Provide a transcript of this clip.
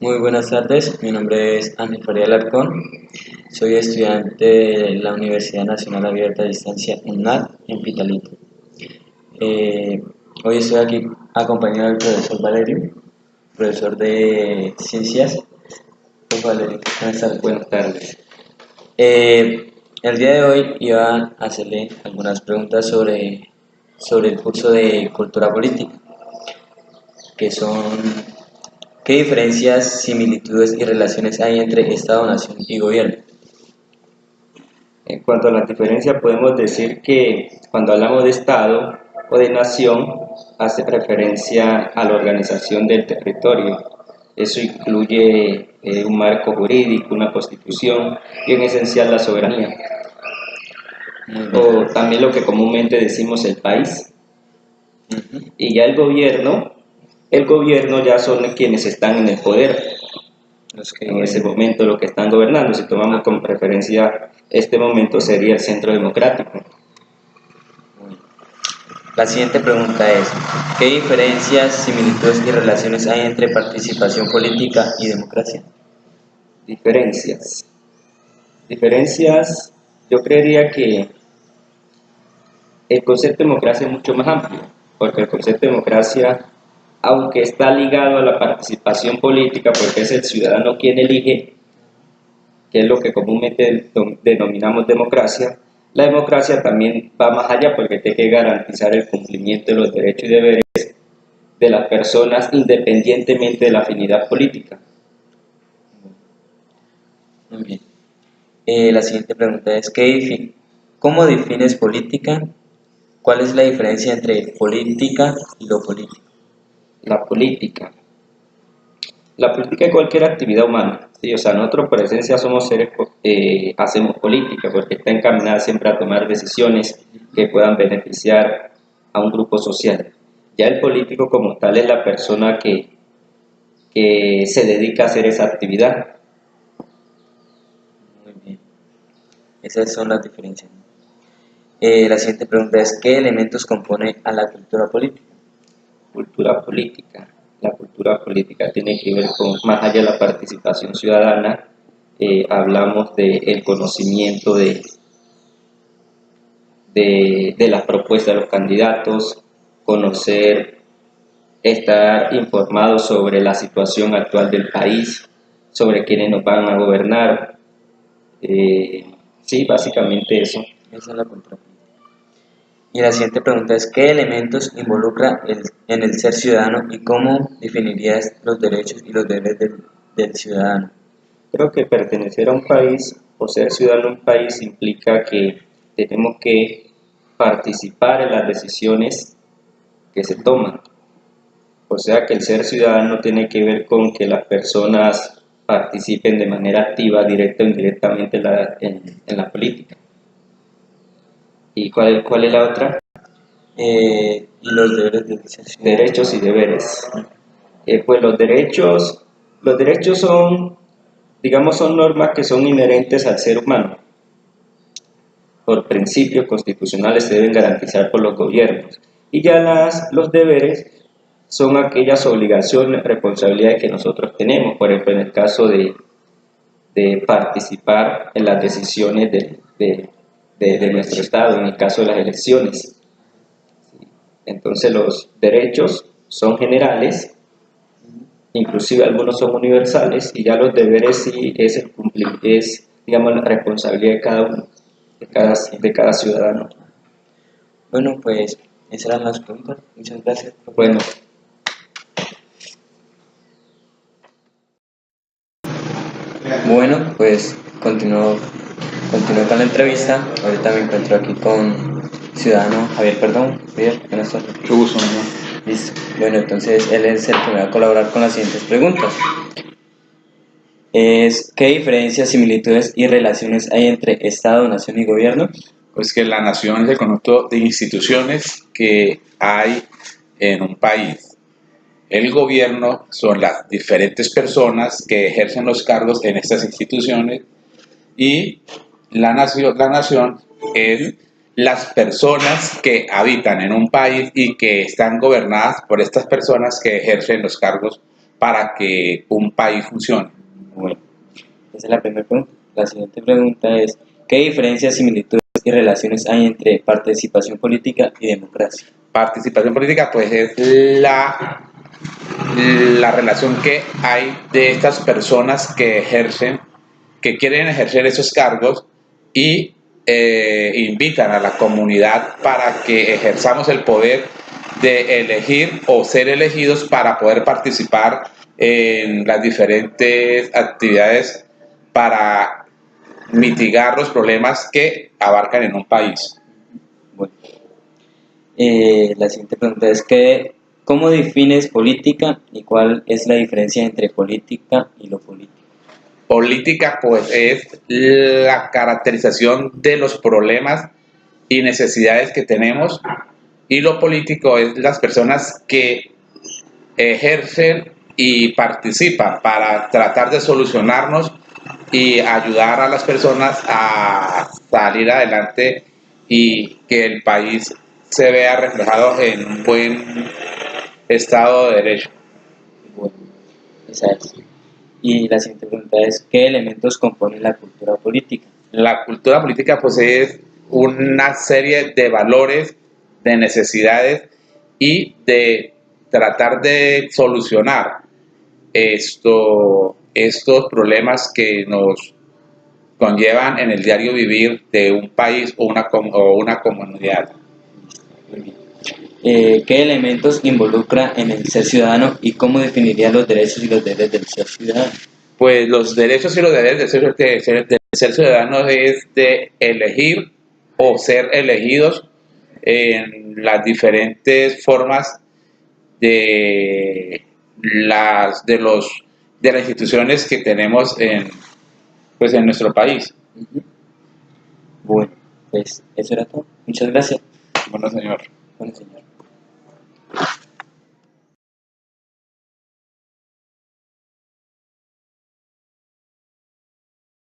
Muy buenas tardes, mi nombre es Ángel Faría Alarcón, soy estudiante de la Universidad Nacional Abierta a Distancia UNAD en Pitalito. Eh, Hoy estoy aquí acompañado del profesor Valerio, profesor de Ciencias. Pues Valerio, buenas tardes. Buenas tardes. El día de hoy iba a hacerle algunas preguntas sobre el curso de Cultura Política, que son ¿qué diferencias, similitudes y relaciones hay entre Estado, nación y gobierno? En cuanto a las diferencias, podemos decir que cuando hablamos de Estado o de nación, hace referencia a la organización del territorio. Eso incluye un marco jurídico, una constitución y en esencial la soberanía. Muy bien. O también lo que comúnmente decimos el país. Y ya el gobierno ya son quienes están en el poder. Los que En ese momento lo que están gobernando, si tomamos como referencia este momento, sería el Centro Democrático. La siguiente pregunta es, ¿qué diferencias, similitudes y relaciones hay entre participación política y democracia? Diferencias. Diferencias, yo creería que el concepto de democracia es mucho más amplio, porque el concepto de democracia, aunque está ligado a la participación política, porque es el ciudadano quien elige, que es lo que comúnmente denominamos democracia, la democracia también va más allá porque tiene que garantizar el cumplimiento de los derechos y deberes de las personas independientemente de la afinidad política. Muy bien. La siguiente pregunta es, ¿cómo defines política? ¿Cuál es la diferencia entre política y lo político? La política. La política es cualquier actividad humana, ¿sí? O sea, nosotros por esencia somos seres, hacemos política porque está encaminada siempre a tomar decisiones que puedan beneficiar a un grupo social. Ya el político como tal es la persona que se dedica a hacer esa actividad. Muy bien. Esas son las diferencias. La siguiente pregunta es, ¿qué elementos compone a la cultura política? Cultura política. La cultura política tiene que ver con, más allá de la participación ciudadana, hablamos del conocimiento de las propuestas de los candidatos, conocer, estar informado sobre la situación actual del país, sobre quiénes nos van a gobernar. Sí, básicamente eso. Esa es la cultura política. Y la siguiente pregunta es, ¿qué elementos involucra en el ser ciudadano y cómo definirías los derechos y los deberes del ciudadano? Creo que pertenecer a un país o ser ciudadano de un país implica que tenemos que participar en las decisiones que se toman. O sea que el ser ciudadano tiene que ver con que las personas participen de manera activa, directa o indirectamente en la política. ¿Y cuál es la otra? Y los deberes del ser ciudadano. Derechos y deberes. Pues los derechos son, digamos, son normas que son inherentes al ser humano. Por principios constitucionales se deben garantizar por los gobiernos. Y ya los deberes son aquellas obligaciones, responsabilidades que nosotros tenemos, por ejemplo, en el caso de participar en las decisiones de nuestro Estado, en el caso de las elecciones. Entonces los derechos son generales, inclusive algunos son universales, y ya los deberes sí es digamos, la responsabilidad de cada uno, de cada ciudadano. Bueno, pues esas eran las preguntas. Muchas gracias. Bueno, Bueno, pues continúo con la entrevista. Ahorita me encuentro aquí con ciudadano Javier Perdón. Javier, buenas tardes. Mucho gusto, ¿no? Listo. Bueno, entonces él es el que me va a colaborar con las siguientes preguntas. ¿Qué diferencias, similitudes y relaciones hay entre Estado, nación y gobierno? Pues que la nación es el conjunto de instituciones que hay en un país. El gobierno son las diferentes personas que ejercen los cargos en estas instituciones y la nación es las personas que habitan en un país y que están gobernadas por estas personas que ejercen los cargos para que un país funcione. Bueno, esa es la primera pregunta. La siguiente pregunta es, ¿qué diferencias, similitudes y relaciones hay entre participación política y democracia? Participación política, pues es la relación que hay de estas personas que quieren ejercer esos cargos y invitan a la comunidad para que ejerzamos el poder de elegir o ser elegidos para poder participar en las diferentes actividades para mitigar los problemas que abarcan en un país. Bueno, la siguiente pregunta es, ¿cómo defines política y cuál es la diferencia entre política y lo político? Política, pues, es la caracterización de los problemas y necesidades que tenemos, y lo político es las personas que ejercen y participan para tratar de solucionarnos y ayudar a las personas a salir adelante y que el país se vea reflejado en un buen estado de derecho. Bueno, esa es. Y la siguiente pregunta es, ¿qué elementos componen la cultura política? La cultura política, pues, es una serie de valores, de necesidades y de tratar de solucionar estos problemas que nos conllevan en el diario vivir de un país o una comunidad. Muy bien. ¿Qué elementos involucra en el ser ciudadano y cómo definiría los derechos y los deberes del ser ciudadano? Pues los derechos y los deberes de ser ciudadano es de elegir o ser elegidos en las diferentes formas de de las instituciones que tenemos pues en nuestro país. Bueno, pues eso era todo. Muchas gracias. Bueno, señor. Bueno, señor.